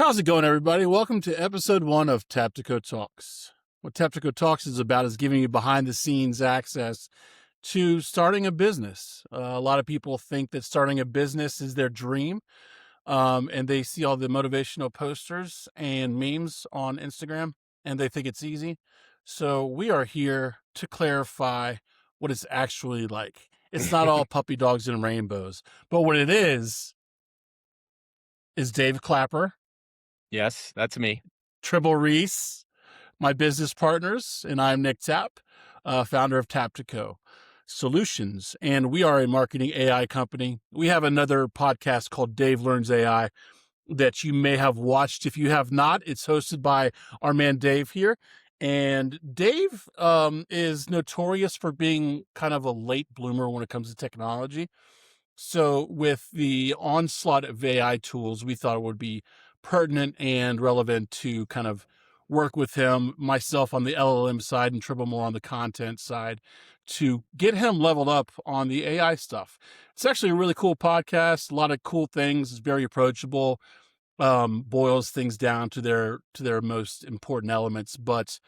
How's it going, everybody? Welcome to episode 1 of Taptico Talks. What Taptico Talks is about is giving you behind-the-scenes access to starting a business. A lot of people think that starting a business is their dream, and they see all the motivational posters and memes on Instagram, and they think it's easy. So we are here to clarify what it's actually like. It's not all puppy dogs and rainbows, but what it is Dave Clapper, Yes, that's me. Tribble Reese, my business partners, and I'm Nick Tapp, founder of Taptico Solutions, and we are a marketing AI company. We have another podcast called Dave Learns AI that you may have watched. If you have not, it's hosted by our man Dave here. And Dave is notorious for being kind of a late bloomer when it comes to technology. So with the onslaught of AI tools, we thought it would be pertinent and relevant to kind of work with him, myself on the LLM side and Tribble more on the content side, to get him leveled up on the AI stuff. It's actually a really cool podcast, a lot of cool things. It's very approachable, boils things down to their most important elements, but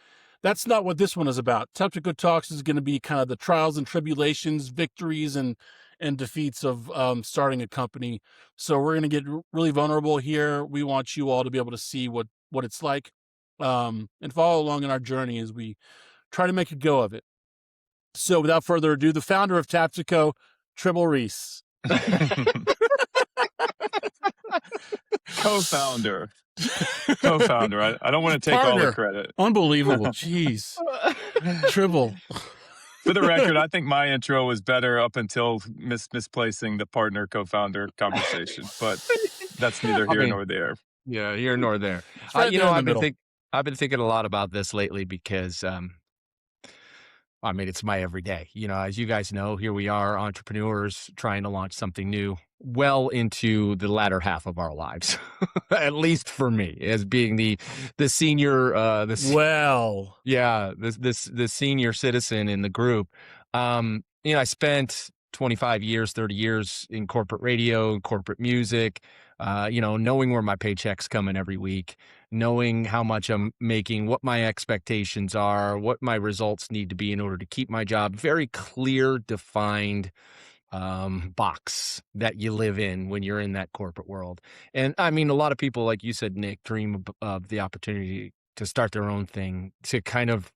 that's not what this one is about. Taptico Talks is going to be kind of the trials and tribulations, victories and defeats of starting a company. So we're going to get really vulnerable here. We want you all to be able to see what it's like, and follow along in our journey as we try to make a go of it. So without further ado, the founder of Taptico, Tribble Reese. Co-founder. I don't want to take all the credit. Unbelievable. Jeez. Tribble. For the record, I think my intro was better up until misplacing the partner co-founder conversation, but that's neither here nor there. Yeah, here nor there. Right I've been thinking a lot about this lately because, it's my everyday. As you guys know, here we are, entrepreneurs trying to launch something new well into the latter half of our lives, at least for me, as being the senior, the senior citizen in the group. I spent 25 years, 30 years in corporate radio, corporate music, knowing where my paycheck's coming every week, knowing how much I'm making, what my expectations are, what my results need to be in order to keep my job. Very clear, defined box that you live in when you're in that corporate world. And a lot of people, like you said, Nick, dream of the opportunity to start their own thing, to kind of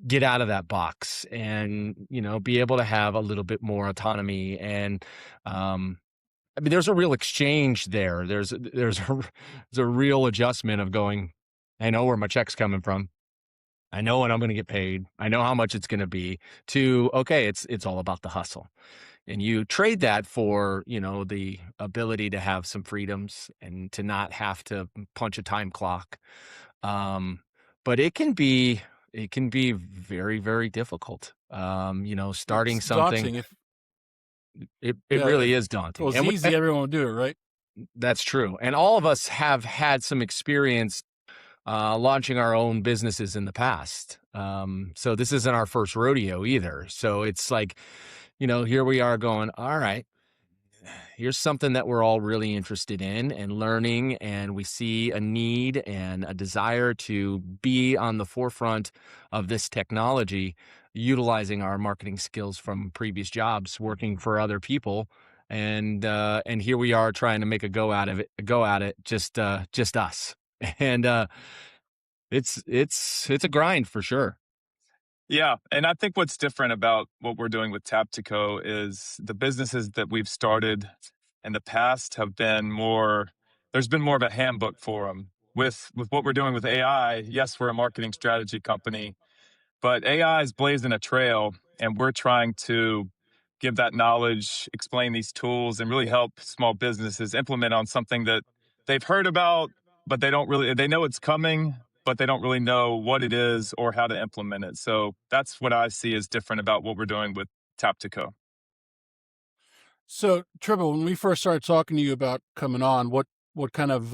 get out of that box and, be able to have a little bit more autonomy. And, there's a real exchange there. There's a real adjustment of going, I know where my check's coming from. I know when I'm going to get paid. I know how much it's going to be, to, okay, it's all about the hustle. And you trade that for, the ability to have some freedoms and to not have to punch a time clock. But it can be very, very difficult. Starting something. It really is daunting. Well, it's easy. Everyone will do it, right? That's true. And all of us have had some experience launching our own businesses in the past. So this isn't our first rodeo either. So it's like, here we are going, all right, here's something that we're all really interested in and learning, and we see a need and a desire to be on the forefront of this technology, utilizing our marketing skills from previous jobs, working for other people. And here we are trying to make a go at it, just us. And it's a grind for sure. Yeah. And I think what's different about what we're doing with Taptico is the businesses that we've started in the past have been there's been more of a handbook for them. With what we're doing with AI, yes, we're a marketing strategy company, but AI is blazing a trail, and we're trying to give that knowledge, explain these tools, and really help small businesses implement on something that they've heard about, but they know it's coming, but they don't really know what it is or how to implement it. So that's what I see as different about what we're doing with Taptico. So, Tribble, when we first started talking to you about coming on, what kind of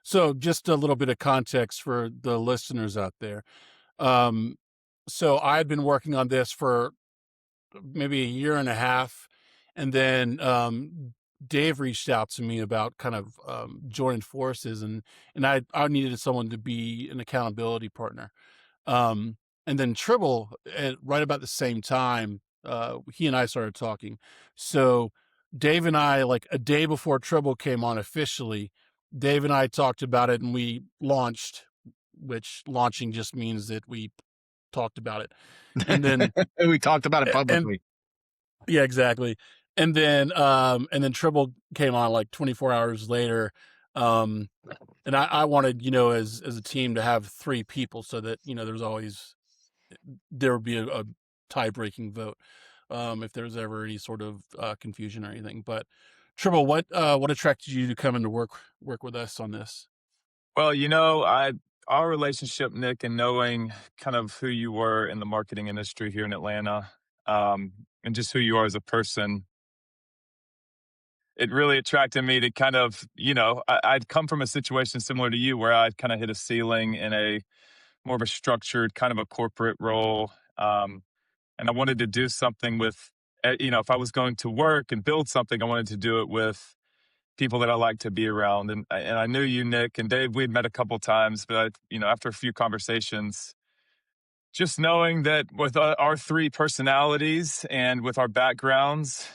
so just a little bit of context for the listeners out there. So I had been working on this for maybe a year and a half, and then Dave reached out to me about kind of joining forces, and I needed someone to be an accountability partner. Um, and then Tribble, at right about the same time, he and I started talking. So Dave and I, like a day before Tribble came on officially, Dave and I talked about it, and we launched. Which launching just means that we talked about it, and then We talked about it and publicly. yeah, exactly. And then Tribble came on like 24 hours later. Um, and I wanted, as a team to have 3 people so that, there's always, there would be a tie-breaking vote, if there's ever any sort of confusion or anything. But Tribble, what attracted you to come into work with us on this? Well, our relationship, Nick, and knowing kind of who you were in the marketing industry here in Atlanta, and just who you are as a person, it really attracted me to kind of, I'd come from a situation similar to you where I'd kind of hit a ceiling in a more of a structured kind of a corporate role. And I wanted to do something with, if I was going to work and build something, I wanted to do it with people that I like to be around. And I knew you, Nick, and Dave. We'd met a couple times, but after a few conversations, just knowing that with our 3 personalities and with our backgrounds,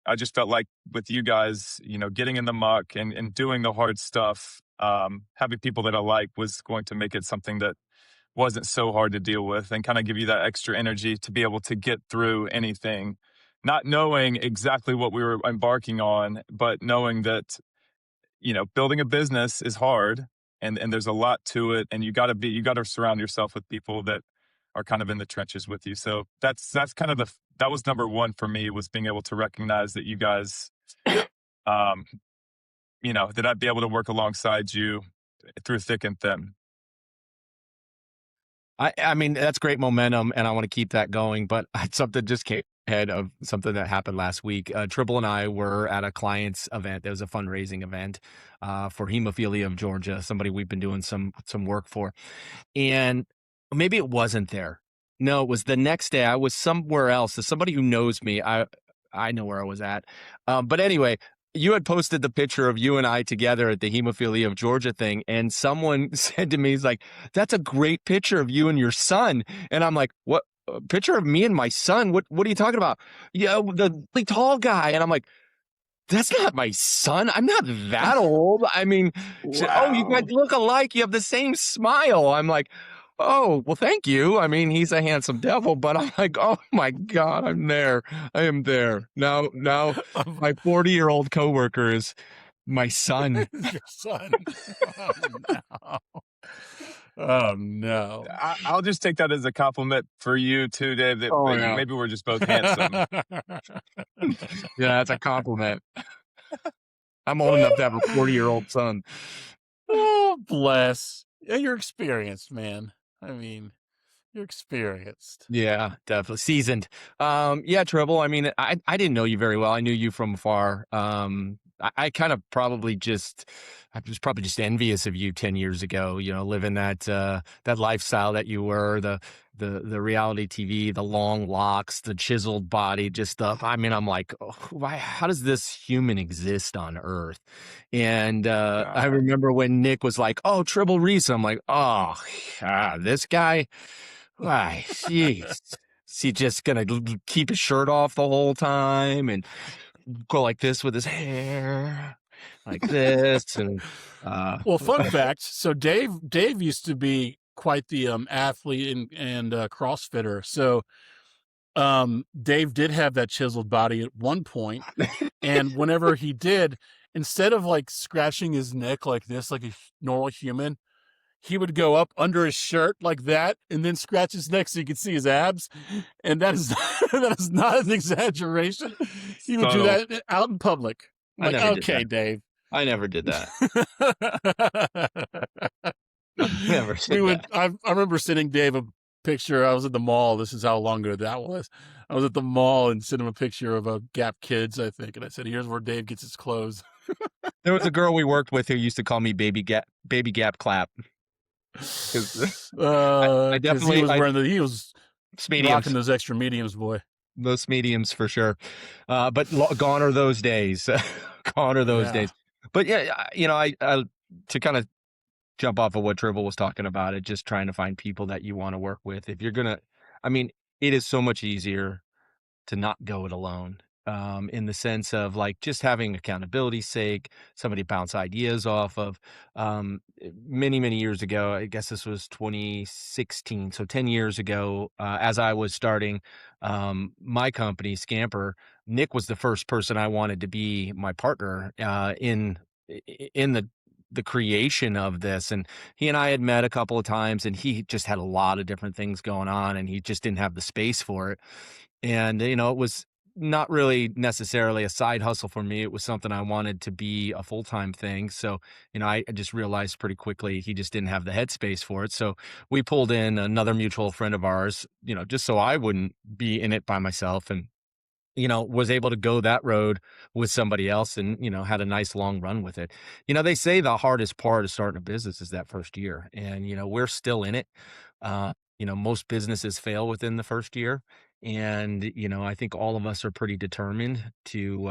I just felt like with you guys, getting in the muck and doing the hard stuff, having people that I like was going to make it something that wasn't so hard to deal with and kind of give you that extra energy to be able to get through anything, not knowing exactly what we were embarking on, but knowing that, building a business is hard and there's a lot to it. And you got to surround yourself with people that are kind of in the trenches with you. So that's kind of that was number one for me, was being able to recognize that you guys, um, that I'd be able to work alongside you through thick and thin. I mean, that's great momentum, and I want to keep that going. But something just came ahead of something that happened last week. Tribble and I were at a client's event. There was a fundraising event for Hemophilia of Georgia, somebody we've been doing some work for. And maybe it wasn't there. No, it was the next day. I was somewhere else. As somebody who knows me, I know where I was at. But anyway, you had posted the picture of you and I together at the Hemophilia of Georgia thing, and someone said to me, he's like, "That's a great picture of you and your son." And I'm like, "What? A picture of me and my son? What are you talking about?" Yeah, the really tall guy. And I'm like, "That's not my son. I'm not that old." I mean, she said, "Oh, you guys Wow. look alike. You have the same smile." I'm like, "Oh, well, thank you." I mean, he's a handsome devil, but I'm like, "Oh my God, I'm there. I am there." Now my 40-year-old coworker is my son. Your son. Oh no. Oh no. I'll just take that as a compliment for you too, Dave, that Oh, maybe, yeah. maybe we're just both handsome. Yeah, that's a compliment. I'm old enough to have a 40-year-old son. Oh, bless. Yeah, you're experienced, man. I mean, you're experienced. Yeah, definitely seasoned. Yeah, Tribble. I mean, I didn't know you very well. I knew you from afar. I kind of I was probably just envious of you 10 years ago. Living that lifestyle that you were, the reality TV, the long locks, the chiseled body, just stuff. I mean, I'm like, oh, how does this human exist on Earth? And I God. remember when Nick was like, "Oh, Tribble Reese," I'm like, "Oh, this guy." Why, jeez. Is he just gonna keep his shirt off the whole time and go like this with his hair, like this? And Well, fun fact. So Dave used to be quite the athlete and CrossFitter. So Dave did have that chiseled body at one point, and whenever he did, instead of like scratching his neck like this, like a normal human, he would go up under his shirt like that and then scratch his neck so you could see his abs. And that is that is not an exaggeration. He would do Subtle. that out in public. I'm I like, never did okay, that. Dave. I never did that. Never We did would that. I remember sending Dave a picture. I was at the mall. This is how long ago that was. I was at the mall and sent him a picture of a Gap Kids, I think. And I said, here's where Dave gets his clothes. There was a girl we worked with who used to call me Baby Gap Clap. 'Cause I Because he definitely was I wearing he was mediums. rocking those extra mediums, boy. most mediums for sure. But gone are those days. Gone are those Yeah. days. But yeah, I to kind of jump off of what Tribble was talking about, it just trying to find people that you want to work with. If you're gonna, I mean, it is so much easier to not go it alone. In the sense of like just having accountability's sake, somebody to bounce ideas off of. Many, many years ago, I guess this was 2016. So 10 years ago, as I was starting my company, Scamper, Nick was the first person I wanted to be my partner in the creation of this. And he and I had met a couple of times, and he just had a lot of different things going on, and he just didn't have the space for it. And, it was not really necessarily a side hustle for me. It was something I wanted to be a full-time thing. So, I just realized pretty quickly he just didn't have the headspace for it. So we pulled in another mutual friend of ours, just so I wouldn't be in it by myself, and was able to go that road with somebody else and, had a nice long run with it. They say the hardest part of starting a business is that first year. And, we're still in it. Most businesses fail within the first year. And, I think all of us are pretty determined to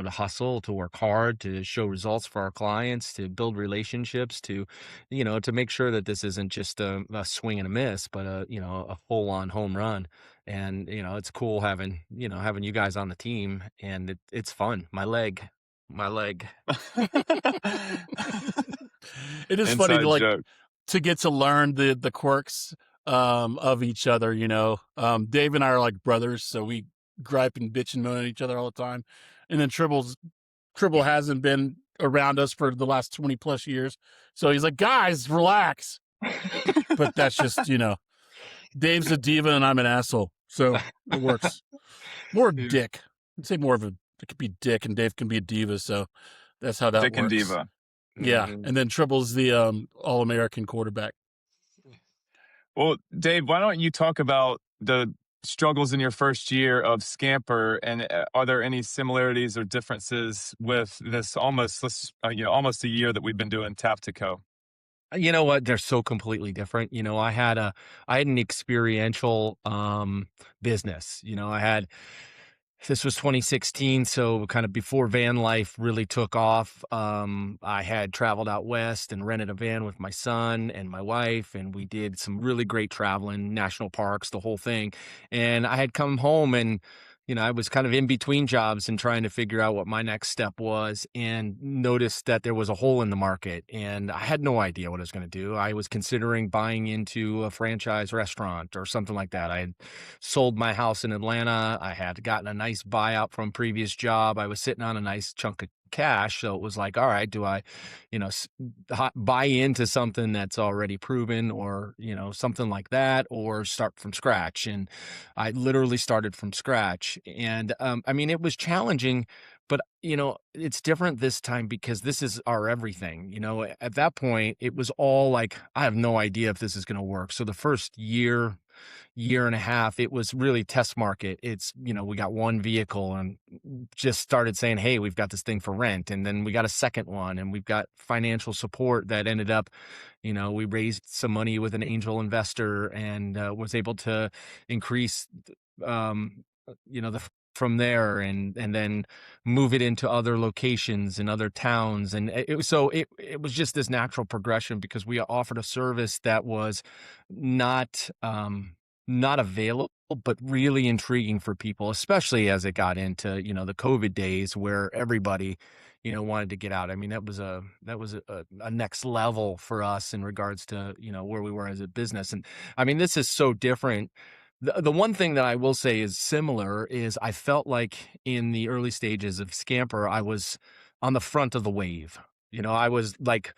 hustle, to work hard, to show results for our clients, to build relationships, to make sure that this isn't just a swing and a miss, but a full on home run. And, it's cool having you guys on the team, and it's fun. My leg. It is funny Inside joke. to get to learn the quirks of each other. Dave and I are like brothers, so we gripe and bitch and moan at each other all the time. And then Tribble hasn't been around us for the last 20 plus years, so he's like, guys, relax. But that's just Dave's a diva and I'm an asshole, so it works. More dick. I'd say more of it could be dick, and Dave can be a diva, so that's how that Dick works. and diva. Yeah, and then Tribble's the All-American quarterback. Well, Dave, why don't you talk about the struggles in your first year of Scamper, and are there any similarities or differences with this almost a year that we've been doing Taptico? You know what? They're so completely different. I had an experiential business. This was 2016, so kind of before van life really took off. I had traveled out west and rented a van with my son and my wife, and we did some really great traveling, national parks, the whole thing. And I had come home, and I was kind of in between jobs and trying to figure out what my next step was, and noticed that there was a hole in the market, and I had no idea what I was going to do. I was considering buying into a franchise restaurant or something like that. I had sold my house in Atlanta. I had gotten a nice buyout from a previous job. I was sitting on a nice chunk of cash. So it was like, all right, do I, buy into something that's already proven, or, something like that, or start from scratch? And I literally started from scratch. And, it was challenging, but, it's different this time because this is our everything. At that point, it was all like, I have no idea if this is going to work. So the first year and a half, it was really test market. We got one vehicle and just started saying, hey, we've got this thing for rent. And then we got a second one, and we've got financial support that ended up, we raised some money with an angel investor, and was able to increase, from there, and then move it into other locations in other towns. And it was just this natural progression because we offered a service that was not available, but really intriguing for people, especially as it got into, the COVID days where everybody, wanted to get out. That was a next level for us in regards to, where we were as a business. And this is so different. The one thing that I will say is similar is I felt like in the early stages of Scamper, I was on the front of the wave. I was like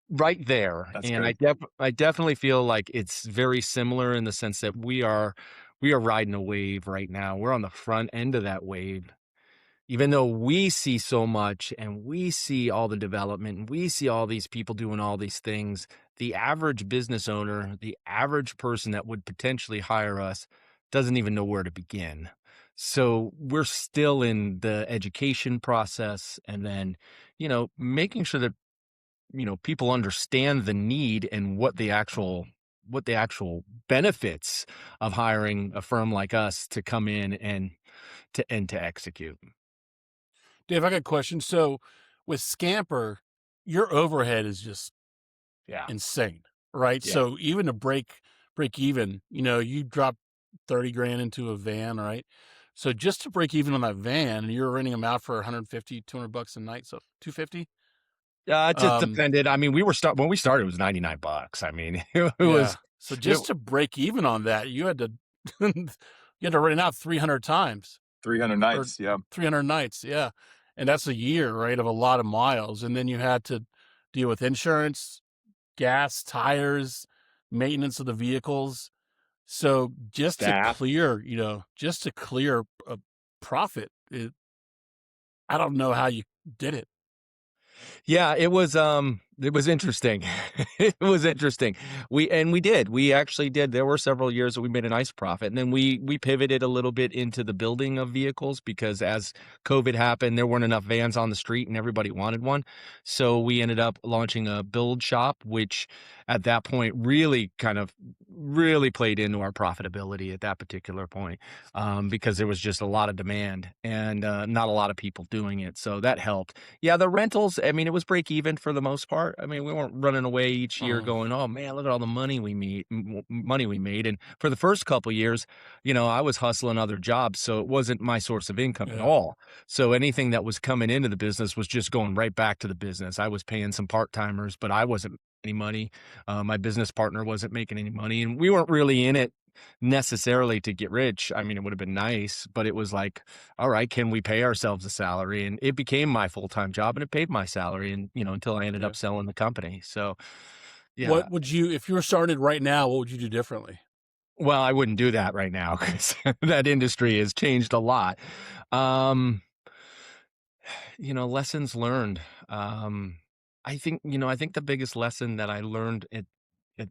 right there. That's And great. I definitely feel like it's very similar in the sense that we are riding a wave right now. We're on the front end of that wave. Even though we see so much and we see all the development and we see all these people doing all these things, the average business owner, the average person that would potentially hire us doesn't even know where to begin. So we're still in the education process, and then, making sure that people understand the need and what the actual what the actual benefits of hiring a firm like us to come in and to execute. Dave, I got a question. So with Scamper, your overhead is just Yeah. insane, right? Yeah. So even to break even, you drop 30 grand into a van, right? So just to break even on that van, and you're renting them out for 150, 200 bucks a night, so 250. It just depended. I mean, when we started, it was $99. I mean, it Yeah. was, So it, just to break even on that, you had to you had to rent it out 300 times 300 or nights. Yeah. 300 nights. Yeah. And that's a year, right, of a lot of miles. And then you had to deal with insurance, gas, tires, maintenance of the vehicles. So staff. just to clear a profit, I don't know how you did it. Yeah, it was interesting. It was interesting. We actually did. There were several years that we made a nice profit, and then we pivoted a little bit into the building of vehicles because as COVID happened, there weren't enough vans on the street and everybody wanted one. So we ended up launching a build shop, which at that point really played into our profitability at that particular point, because there was just a lot of demand and not a lot of people doing it. So that helped. Yeah, the rentals, I mean, it was break even for the most part. I mean, we weren't running away each year Mhm. going, "Oh man, look at all the money we made." And for the first couple years, I was hustling other jobs, so it wasn't my source of income at Yeah. all. So anything that was coming into the business was just going right back to the business. I was paying some part-timers, but I wasn't making any money. My business partner wasn't making any money, and we weren't really in it necessarily to get rich. I mean, it would have been nice, but it was like, all right, can we pay ourselves a salary? And it became my full-time job and it paid my salary and, until I ended Yeah. up selling the company. So, yeah. What would you, if you were starting it right now, what would you do differently? Well, I wouldn't do that right now because that industry has changed a lot. Um, lessons learned. I think the biggest lesson that I learned at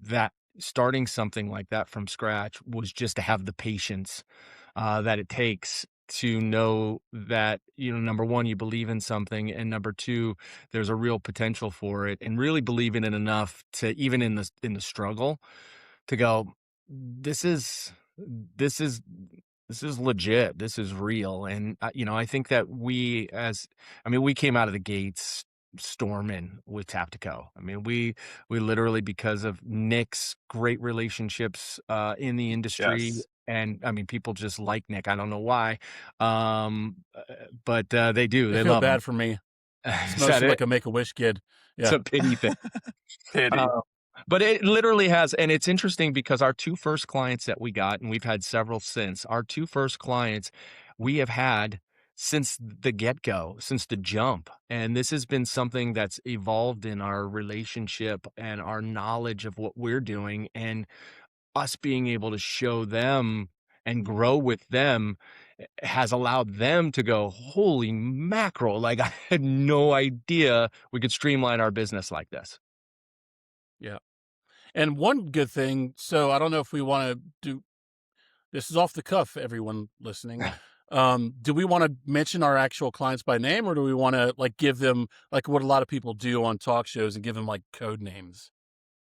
that starting something like that from scratch was just to have the patience that it takes to know that, number one, you believe in something, and number two, there's a real potential for it, and really believe in it enough to even in the struggle to go, this is this is this is legit. This is real. And I think that we came out of the gates storming with Taptico. I mean, we literally, because of Nick's great relationships in the industry, Yes. and I mean, people just like Nick. I don't know why, but they do. I They feel love him. bad for me. It's Is that mostly it? like a Make-A-Wish kid. It's Yeah. a pity thing. Pity. Uh, but it literally has, and it's interesting because our two first clients that we got, and we've had several since, our two first clients we have had since the get-go, since the jump. And this has been something that's evolved in our relationship and our knowledge of what we're doing, and us being able to show them and grow with them has allowed them to go, holy mackerel, like I had no idea we could streamline our business like this. Yeah. And one good thing, so I don't know if we want to do this is off the cuff, everyone listening. Do we want to mention our actual clients by name, or do we want to like give them like what a lot of people do on talk shows and give them like code names?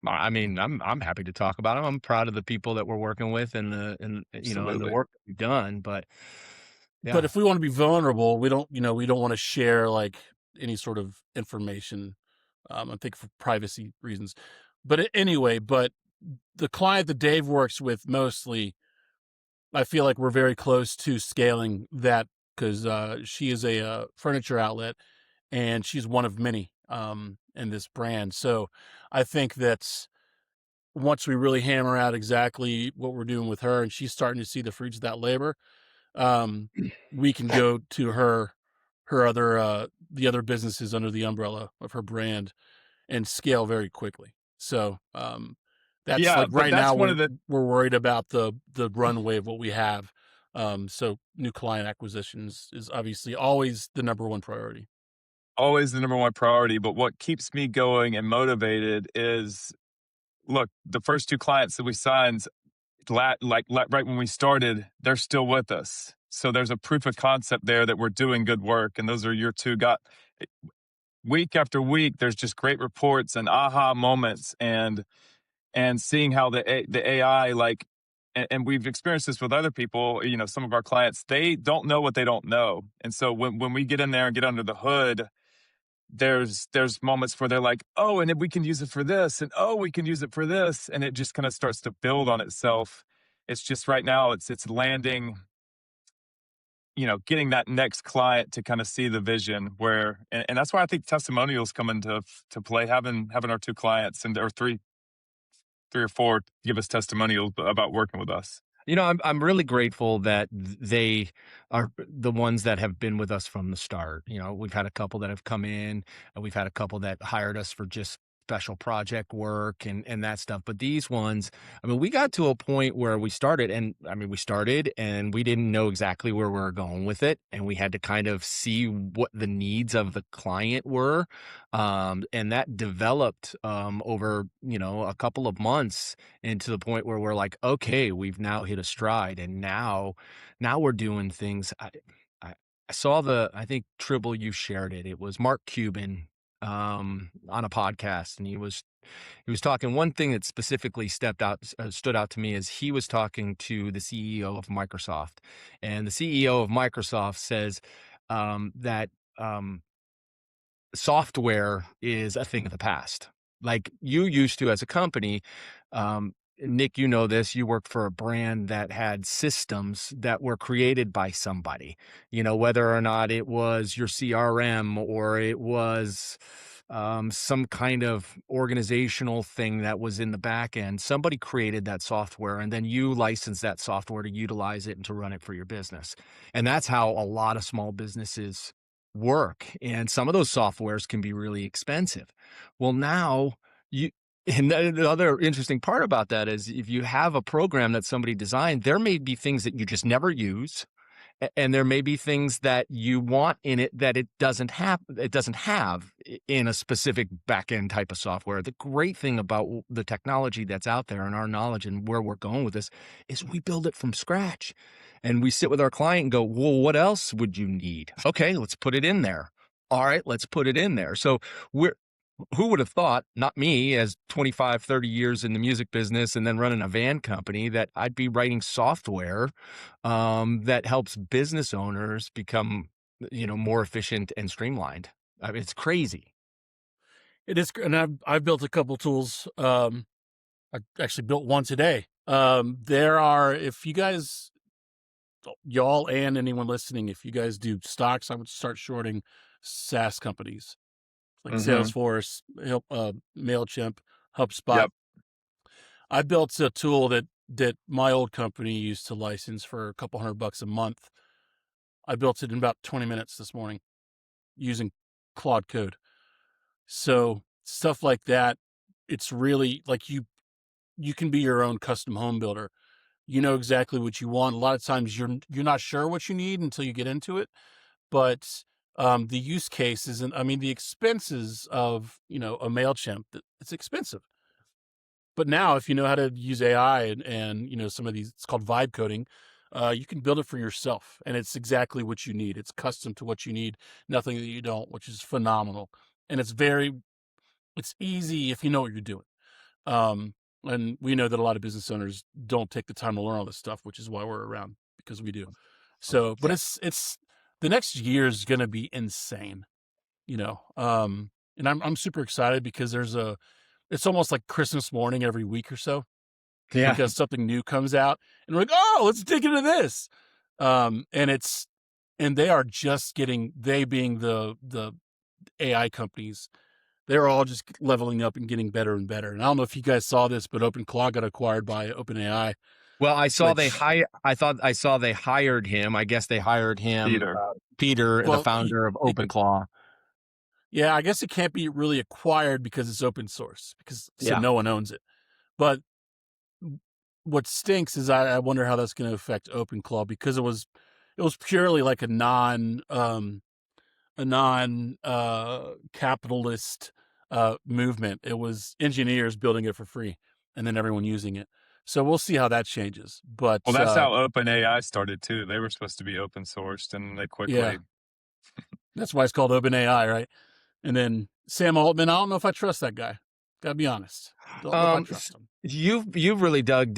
I mean, I'm happy to talk about them. I'm proud of the people that we're working with and the Absolutely. work that we've done. But But yeah, if we want to be vulnerable, we don't want to share like any sort of information. I think for privacy reasons. Anyway, but the client that Dave works with mostly, I feel like we're very close to scaling that because she is a furniture outlet and she's one of many in this brand. So I think that once we really hammer out exactly what we're doing with her and she's starting to see the fruits of that labor, um, we can go to her other the other businesses under the umbrella of her brand and scale very quickly. So that's Yeah, like but right that's now one of the we're worried about the runway of what we have. So new client acquisitions is obviously always the number one priority. always the number one priority. But what keeps me going and motivated is, look, the first two clients that we signed, right when we started, they're still with us. So there's a proof of concept there that we're doing good work. And those are your two got week after week. There's just great reports and aha moments. And and seeing how the AI, like, and we've experienced this with other people, some of our clients, they don't know what they don't know. And so when we get in there and get under the hood, there's moments where they're like, oh, and we can use it for this, and oh, we can use it for this, and it just kind of starts to build on itself. It's just right now it's landing, getting that next client to kind of see the vision where, and that's why I think testimonials come into to play. Having our two clients or three or four give us testimonials about working with us. I'm really grateful that they are the ones that have been with us from the start. We've had a couple that have come in, and we've had a couple that hired us for just special project work and that stuff. But these ones, we got to a point where we started and we didn't know exactly where we were going with it. And we had to kind of see what the needs of the client were. And that developed over, a couple of months, and to the point where we're like, okay, we've now hit a stride, and now we're doing things. I saw I think Tribble, you shared it. It was Mark Cuban on a podcast, and he was talking. One thing that specifically stood out to me is he was talking to the CEO of Microsoft, and the CEO of Microsoft says that software is a thing of the past. Like you used to as a company, Nick, you know this, you worked for a brand that had systems that were created by somebody, whether or not it was your CRM or it was some kind of organizational thing that was in the back end. Somebody created that software, and then you licensed that software to utilize it and to run it for your business. And that's how a lot of small businesses work. And some of those softwares can be really expensive. Well, now and the other interesting part about that is if you have a program that somebody designed, there may be things that you just never use. And there may be things that you want in it that it doesn't have in a specific back-end type of software. The great thing about the technology that's out there and our knowledge and where we're going with this is we build it from scratch. And we sit with our client and go, well, what else would you need? Okay, let's put it in there. All right, let's put it in there. So who would have thought, not me, as 25, 30 years in the music business and then running a van company, that I'd be writing software that helps business owners become, more efficient and streamlined. It's crazy. It is, and I've built a couple tools. I actually built one today. There are, if you guys, y'all and anyone listening, if you guys do stocks, I would start shorting SaaS companies like Salesforce, MailChimp, HubSpot. Yep. I built a tool that my old company used to license for a couple $100 a month. I built it in about 20 minutes this morning using Claude Code. So stuff like that, it's really like you can be your own custom home builder. You know exactly what you want. A lot of times you're not sure what you need until you get into it, but the use cases and the expenses of, a MailChimp, it's expensive. But now if you know how to use AI and some of these, it's called vibe coding, you can build it for yourself, and it's exactly what you need. It's custom to what you need, nothing that you don't, which is phenomenal. And it's easy if you know what you're doing. And we know that a lot of business owners don't take the time to learn all this stuff, which is why we're around, because we do. So, but it's the next year is going to be insane, and I'm super excited because it's almost like Christmas morning every week or so, because something new comes out and we're like, oh, let's dig into this. And they are just they being the AI companies, they're all just leveling up and getting better and better. And I don't know if you guys saw this, but OpenClaw got acquired by OpenAI. Well, I saw they hired him. I guess they hired him, Peter, the founder of OpenClaw. Yeah, I guess it can't be really acquired because it's open source, because no one owns it. But what stinks is I wonder how that's going to affect OpenClaw, because it was purely like a non capitalist movement. It was engineers building it for free and then everyone using it. So we'll see how that changes. But that's how OpenAI started too. They were supposed to be open sourced, and they quickly. Yeah. That's why it's called OpenAI, right? And then Sam Altman, I don't know if I trust that guy. Gotta be honest. Don't know if I trust them. You've really dug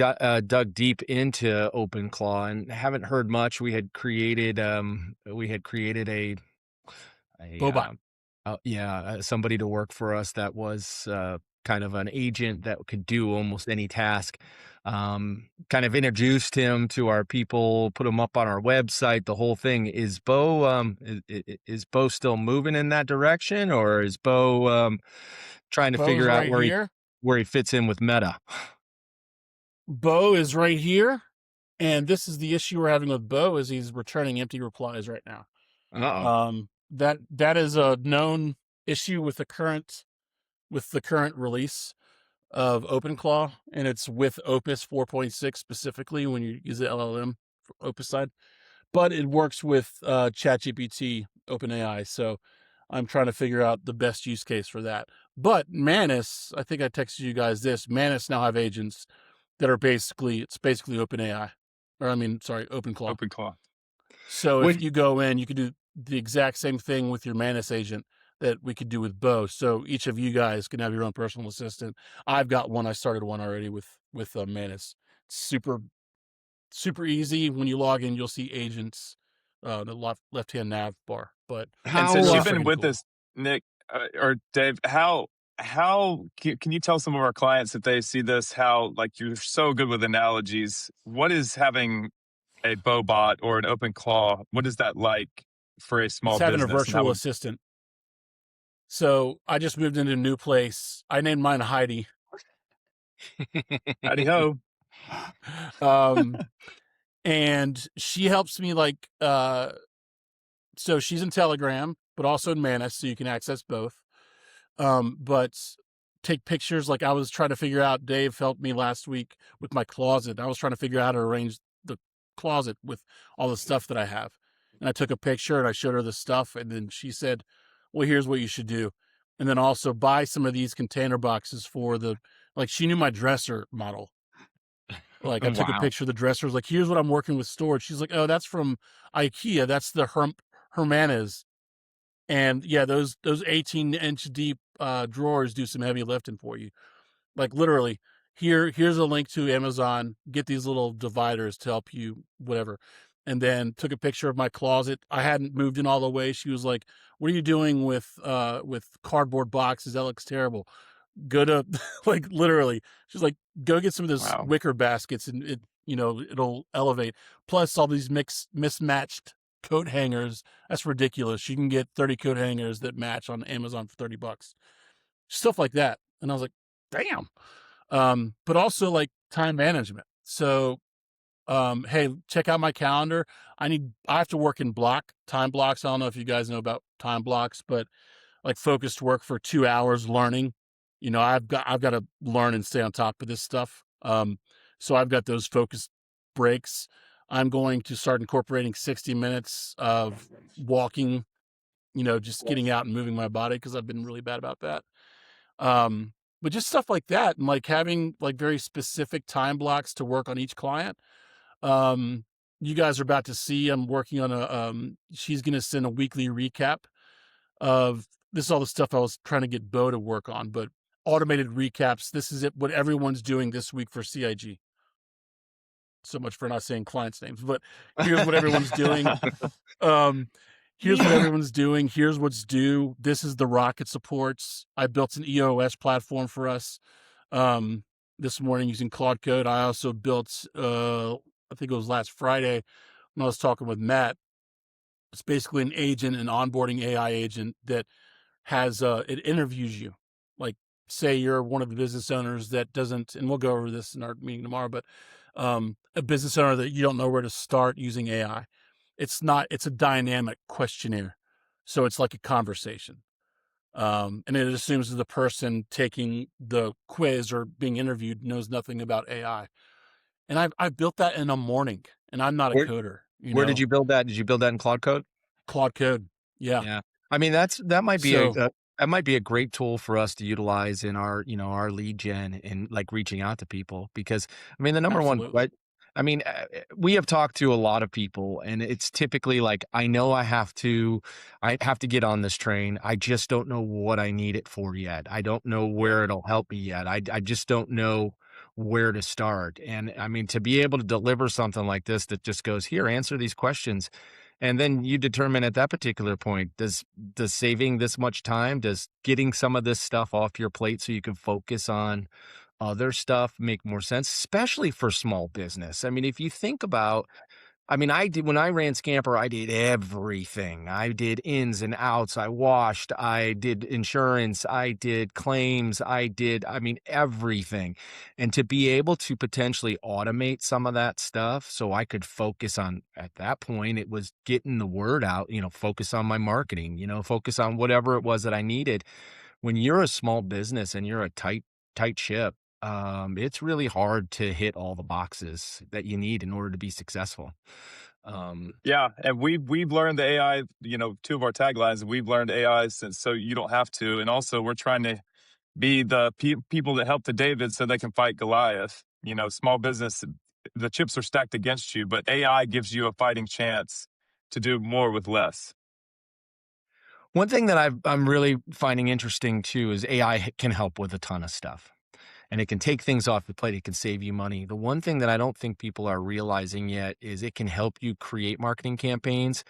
deep into OpenClaw and haven't heard much. We had created a Bobot. somebody to work for us that was kind of an agent that could do almost any task. Kind of introduced him to our people, put him up on our website. The whole thing. Is Bo is Bo still moving in that direction, or is Bo trying to Bo's figure out right here. where he fits in with Meta? Bo is right here. And this is the issue we're having with Bo is he's returning empty replies right now. Uh-oh. That is a known issue with the current release of OpenClaw, and it's with Opus 4.6 specifically when you use the LLM for Opus side. But it works with ChatGPT, OpenAI. So I'm trying to figure out the best use case for that. But Manus, I think I texted you guys this. Manus now have agents that are basically OpenAI, OpenClaw. OpenClaw. So if you go in, you could do the exact same thing with your Manus agent that we could do with Bo. So each of you guys can have your own personal assistant. I've got one. I started one already with Manus. Super easy. When you log in, you'll see agents, the left-hand nav bar. But And since you've been with us, Nick or Dave, how can you tell some of our clients if they see this, how like you're so good with analogies, what is having a Bobot or an OpenClaw, what is that like for a small it's having business? a virtual assistant. So I just moved into a new place. I named mine Heidi. Howdy ho. And she helps me so she's in Telegram, but also in Manus, so you can access both. But take pictures. Like I was trying to figure out, Dave helped me last week with my closet. I was trying to figure out how to arrange the closet with all the stuff that I have. And I took a picture and I showed her the stuff. And then she said, well, here's what you should do. And then also buy some of these container boxes for she knew my dresser model. Like I took a picture of the dresser. Like, here's what I'm working with storage. She's like, oh, that's from IKEA. That's the Hermanas. And yeah, those 18-inch deep drawers do some heavy lifting for you. Like literally, here's a link to Amazon. Get these little dividers to help you, whatever. And then took a picture of my closet. I hadn't moved in all the way. She was like, what are you doing with cardboard boxes? That looks terrible. Go to like literally, she's like, go get some of those wicker baskets and it'll elevate. Plus all these mismatched coat hangers. That's ridiculous. You can get 30 coat hangers that match on Amazon for $30. Stuff like that. And I was like, damn. But also like time management. So hey, check out my calendar. I have to work in time blocks. I don't know if you guys know about time blocks, but like focused work for 2 hours learning. I've got to learn and stay on top of this stuff. So I've got those focused breaks. I'm going to start incorporating 60 minutes of walking, just getting out and moving my body because I've been really bad about that. But just stuff like that, and like having like very specific time blocks to work on each client. You guys are about to see, I'm working on she's going to send a weekly recap of this is all the stuff I was trying to get Bo to work on, but automated recaps. This is what everyone's doing this week for CIG. So much for not saying clients' names, but here's what everyone's doing. Here's what everyone's doing. Here's what's due. This is the Rocket supports. I built an EOS platform for us this morning using Claude Code. I also built, I think it was last Friday when I was talking with Matt. It's basically an agent, an onboarding AI agent that has, it interviews you. Like, say you're one of the business owners that doesn't, and we'll go over this in our meeting tomorrow, but a business owner that you don't know where to start using AI. It's a dynamic questionnaire. So it's like a conversation. And it assumes that the person taking the quiz or being interviewed knows nothing about AI. And I built that in a morning, and I'm not a coder. Where did you build that? Did you build that in Claude Code? Claude Code. Yeah. Yeah. I mean, that might be that might be a great tool for us to utilize in our, our lead gen and like reaching out to people, because I mean, the number one I mean, we have talked to a lot of people, and it's typically like, I know I have to get on this train. I just don't know what I need it for yet. I don't know where it'll help me yet. I just don't know where to start. And I mean, to be able to deliver something like this that just goes, here, answer these questions. And then you determine at that particular point, does saving this much time, does getting some of this stuff off your plate so you can focus on other stuff make more sense, especially for small business? I mean, if you think about, I mean, I did when I ran Scamper, I did everything. I did ins and outs. I washed, I did insurance, I did claims, I mean, everything. And to be able to potentially automate some of that stuff so I could focus on, at that point, it was getting the word out, focus on my marketing, focus on whatever it was that I needed. When you're a small business and you're a tight ship, it's really hard to hit all the boxes that you need in order to be successful. Yeah, and we've learned the AI. Two of our taglines. We've learned AI since, so you don't have to. And also, we're trying to be the people that help the David so they can fight Goliath. Small business, the chips are stacked against you, but AI gives you a fighting chance to do more with less. One thing that I'm really finding interesting too is AI can help with a ton of stuff. And it can take things off the plate. It can save you money. The one thing that I don't think people are realizing yet is it can help you create marketing campaigns.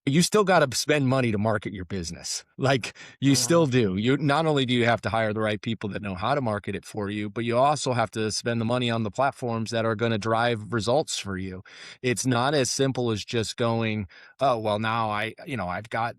You still got to spend money to market your business. Like, you still do. You not only do you have to hire the right people that know how to market it for you, but you also have to spend the money on the platforms that are going to drive results for you. It's not as simple as just going, oh, well, now I've got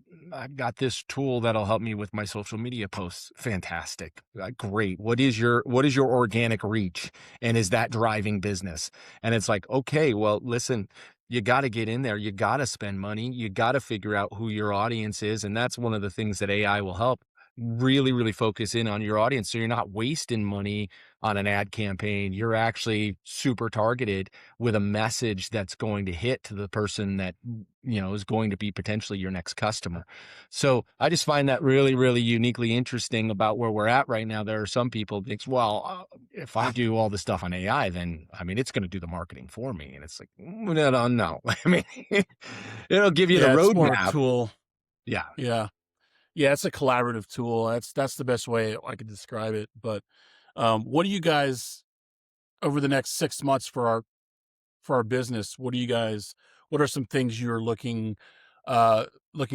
this tool that'll help me with my social media posts. Fantastic. Great. What is your organic reach? And is that driving business? And it's like, okay, well, listen, you got to get in there. You got to spend money. You got to figure out who your audience is. And that's one of the things that AI will help really, really focus in on your audience. So you're not wasting money on an ad campaign. You're actually super targeted with a message that's going to hit to the person that, is going to be potentially your next customer. So I just find that really, really uniquely interesting about where we're at right now. There are some people think, well, if I do all this stuff on AI, then, I mean, it's going to do the marketing for me. And it's like, no. I mean, it'll give you the it's more of a roadmap. tool. Yeah. Yeah, it's a collaborative tool. That's the best way I could describe it. But what do you guys, over the next 6 months for our business? What are some things you're looking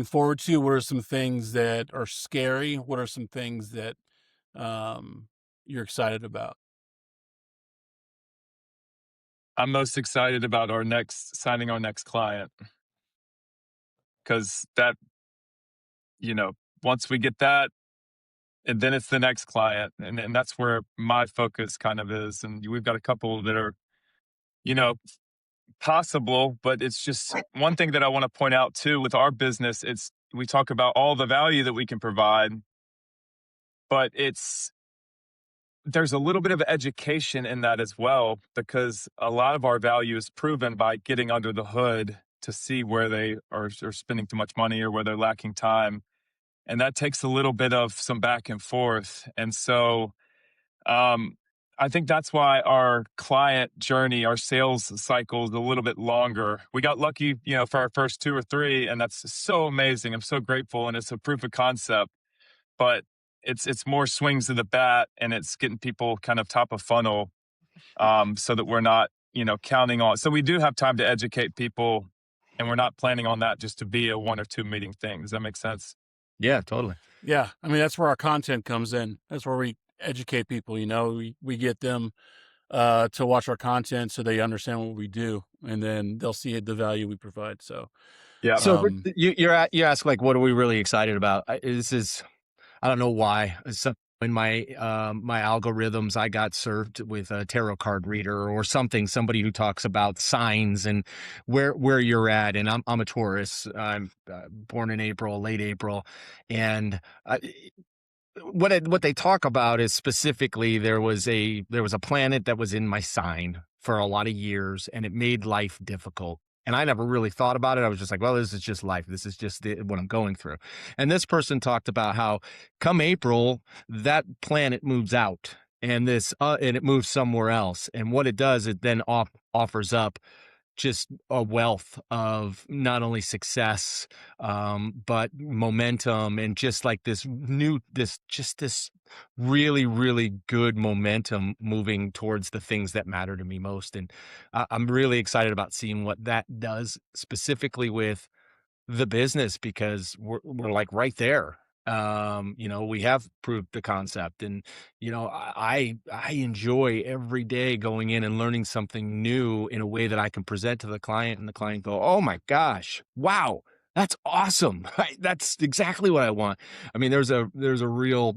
forward to? What are some things that are scary? What are some things that you're excited about? I'm most excited about signing our next client, because that, once we get that, and then it's the next client, and that's where my focus kind of is. And we've got a couple that are, possible, but it's just one thing that I want to point out too with our business. We talk about all the value that we can provide, but there's a little bit of education in that as well, because a lot of our value is proven by getting under the hood to see where they are spending too much money or where they're lacking time. And that takes a little bit of some back and forth. And so I think that's why our client journey, our sales cycle is a little bit longer. We got lucky, for our first 2 or 3, and that's so amazing. I'm so grateful, and it's a proof of concept. But it's more swings of the bat, and it's getting people kind of top of funnel, so that we're not, counting on. So we do have time to educate people, and we're not planning on that just to be a 1 or 2 meeting thing. Does that make sense? Yeah, totally. Yeah, I mean, that's where our content comes in. That's where we educate people. We get them to watch our content so they understand what we do, and then they'll see the value we provide. So Yeah. So you ask, like, what are we really excited about? I don't know why. In my my algorithms, I got served with a tarot card reader or somebody who talks about signs and where you're at. And I'm a Taurus. I'm born in April, late April, and what they talk about is specifically there was a planet that was in my sign for a lot of years, and it made life difficult. And I never really thought about it. I was just like, well, this is just life. This is just what I'm going through. And this person talked about how come April, that planet moves out and and it moves somewhere else. And what it does, it then offers up just a wealth of not only success, but momentum, and just like this really, really good momentum moving towards the things that matter to me most. And I'm really excited about seeing what that does specifically with the business, because we're like right there. We have proved the concept, and I enjoy every day going in and learning something new in a way that I can present to the client, and the client go, "Oh my gosh, wow, that's awesome. That's exactly what I want." I mean, there's a real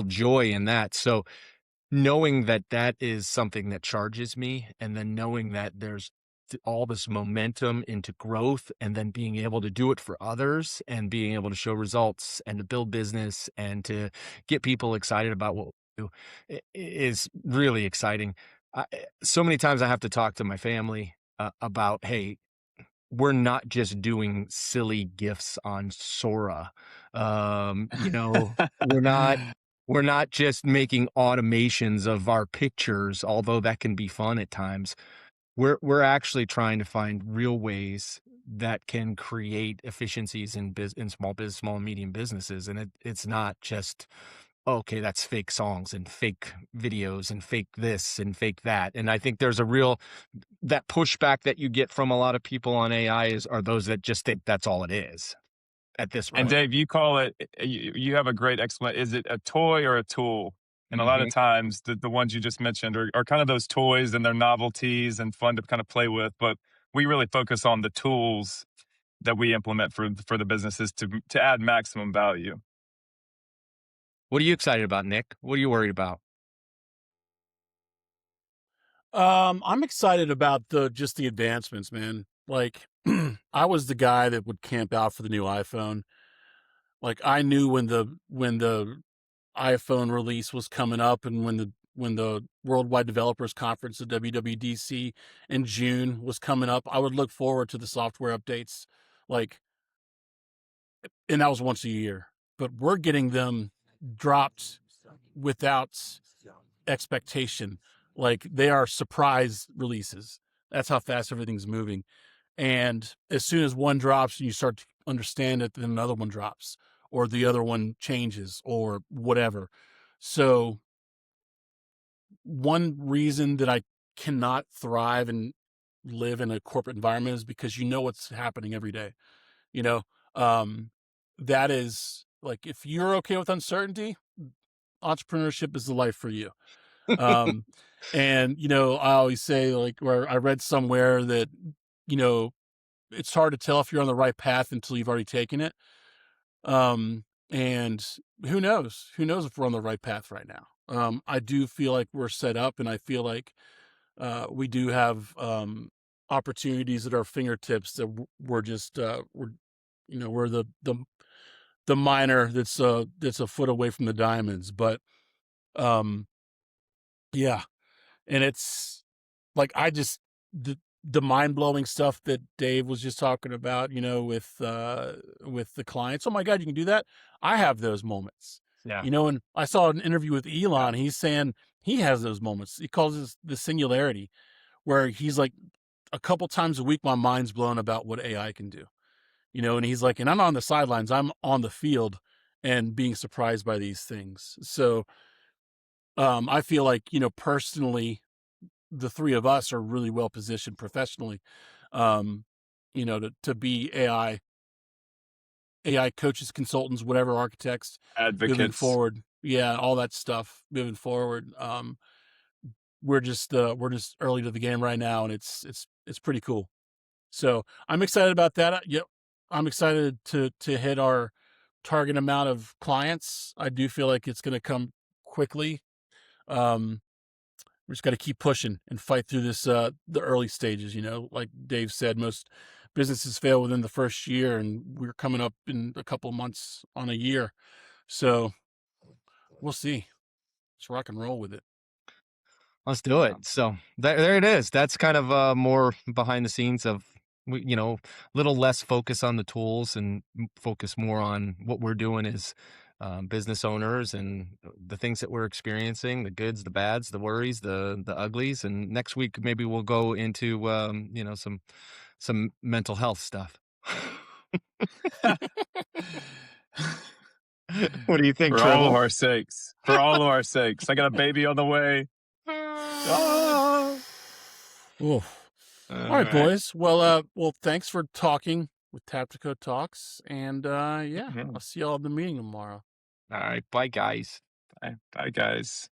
joy in that. So knowing that that is something that charges me, and then knowing that there's all this momentum into growth, and then being able to do it for others, and being able to show results, and to build business, and to get people excited about what we do, is really exciting. So many times I have to talk to my family about, hey, we're not just doing silly gifts on Sora. We're not we're not just making automations of our pictures, although that can be fun at times. We're actually trying to find real ways that can create efficiencies in small and medium businesses. And it's not just, okay, that's fake songs and fake videos and fake this and fake that. And I think there's a real that pushback that you get from a lot of people on AI are those that just think that's all it is at this And point. Dave, you call it, you have a great explanation. Is it a toy or a tool? And a lot of Mhm. times the ones you just mentioned are kind of those toys, and they're novelties and fun to kind of play with. But we really focus on the tools that we implement for the businesses to add maximum value. What are you excited about, Nick? What are you worried about? I'm excited about just the advancements, man. Like, I was the guy that would camp out for the new iPhone. Like, I knew when the iPhone release was coming up, and when the Worldwide Developers Conference, the WWDC, in June was coming up, I would look forward to the software updates. Like, and that was once a year. But we're getting them dropped without expectation. Like, they are surprise releases. That's how fast everything's moving. And as soon as one drops and you start to understand it, then another one drops, or the other one changes, or whatever. So one reason that I cannot thrive and live in a corporate environment is because you know what's happening every day. You know, um, that is like, if you're okay with uncertainty, entrepreneurship is the life for you. Um, and I always say, like, where I read somewhere that, you know, it's hard to tell if you're on the right path until you've already taken it. And who knows? Who knows if we're on the right path right now? I do feel like we're set up, and I feel like we do have opportunities at our fingertips that we're just we're the miner that's a foot away from the diamonds. But um, yeah, and it's like, I just the mind-blowing stuff that Dave was just talking about, with the clients. Oh my God, you can do that. I have those moments. Yeah. And I saw an interview with Elon. He's saying he has those moments. He calls it the singularity, where he's like, a couple times a week my mind's blown about what AI can do. And he's like, and I'm not on the sidelines, I'm on the field and being surprised by these things. So I feel like, personally, the three of us are really well positioned professionally, um, to be AI coaches, consultants, whatever, architects moving Advocates. forward. Yeah, all that stuff moving forward. We're just early to the game right now, and it's pretty cool. So I'm excited about that. Yep, I'm excited to hit our target amount of clients. I do feel like it's going to come quickly. Um, we just got to keep pushing and fight through this, the early stages. Like Dave said, most businesses fail within the first year, and we're coming up in a couple of months on a year. So we'll see. Let's rock and roll with it. Let's do it. So there it is. That's kind of more behind the scenes of, little less focus on the tools, and focus more on what we're doing is business owners and the things that we're experiencing, the goods, the bads, the worries, the uglies. And next week, maybe we'll go into, some mental health stuff. What do you think, For all of Tribble? our sakes. For all of our sakes. I got a baby on the way. Ah. Oof. All All right, right. boys. Well, thanks for talking with Taptico Talks, and yeah, Mhm. I'll see y'all at the meeting tomorrow. All right. Bye, guys. Bye, guys.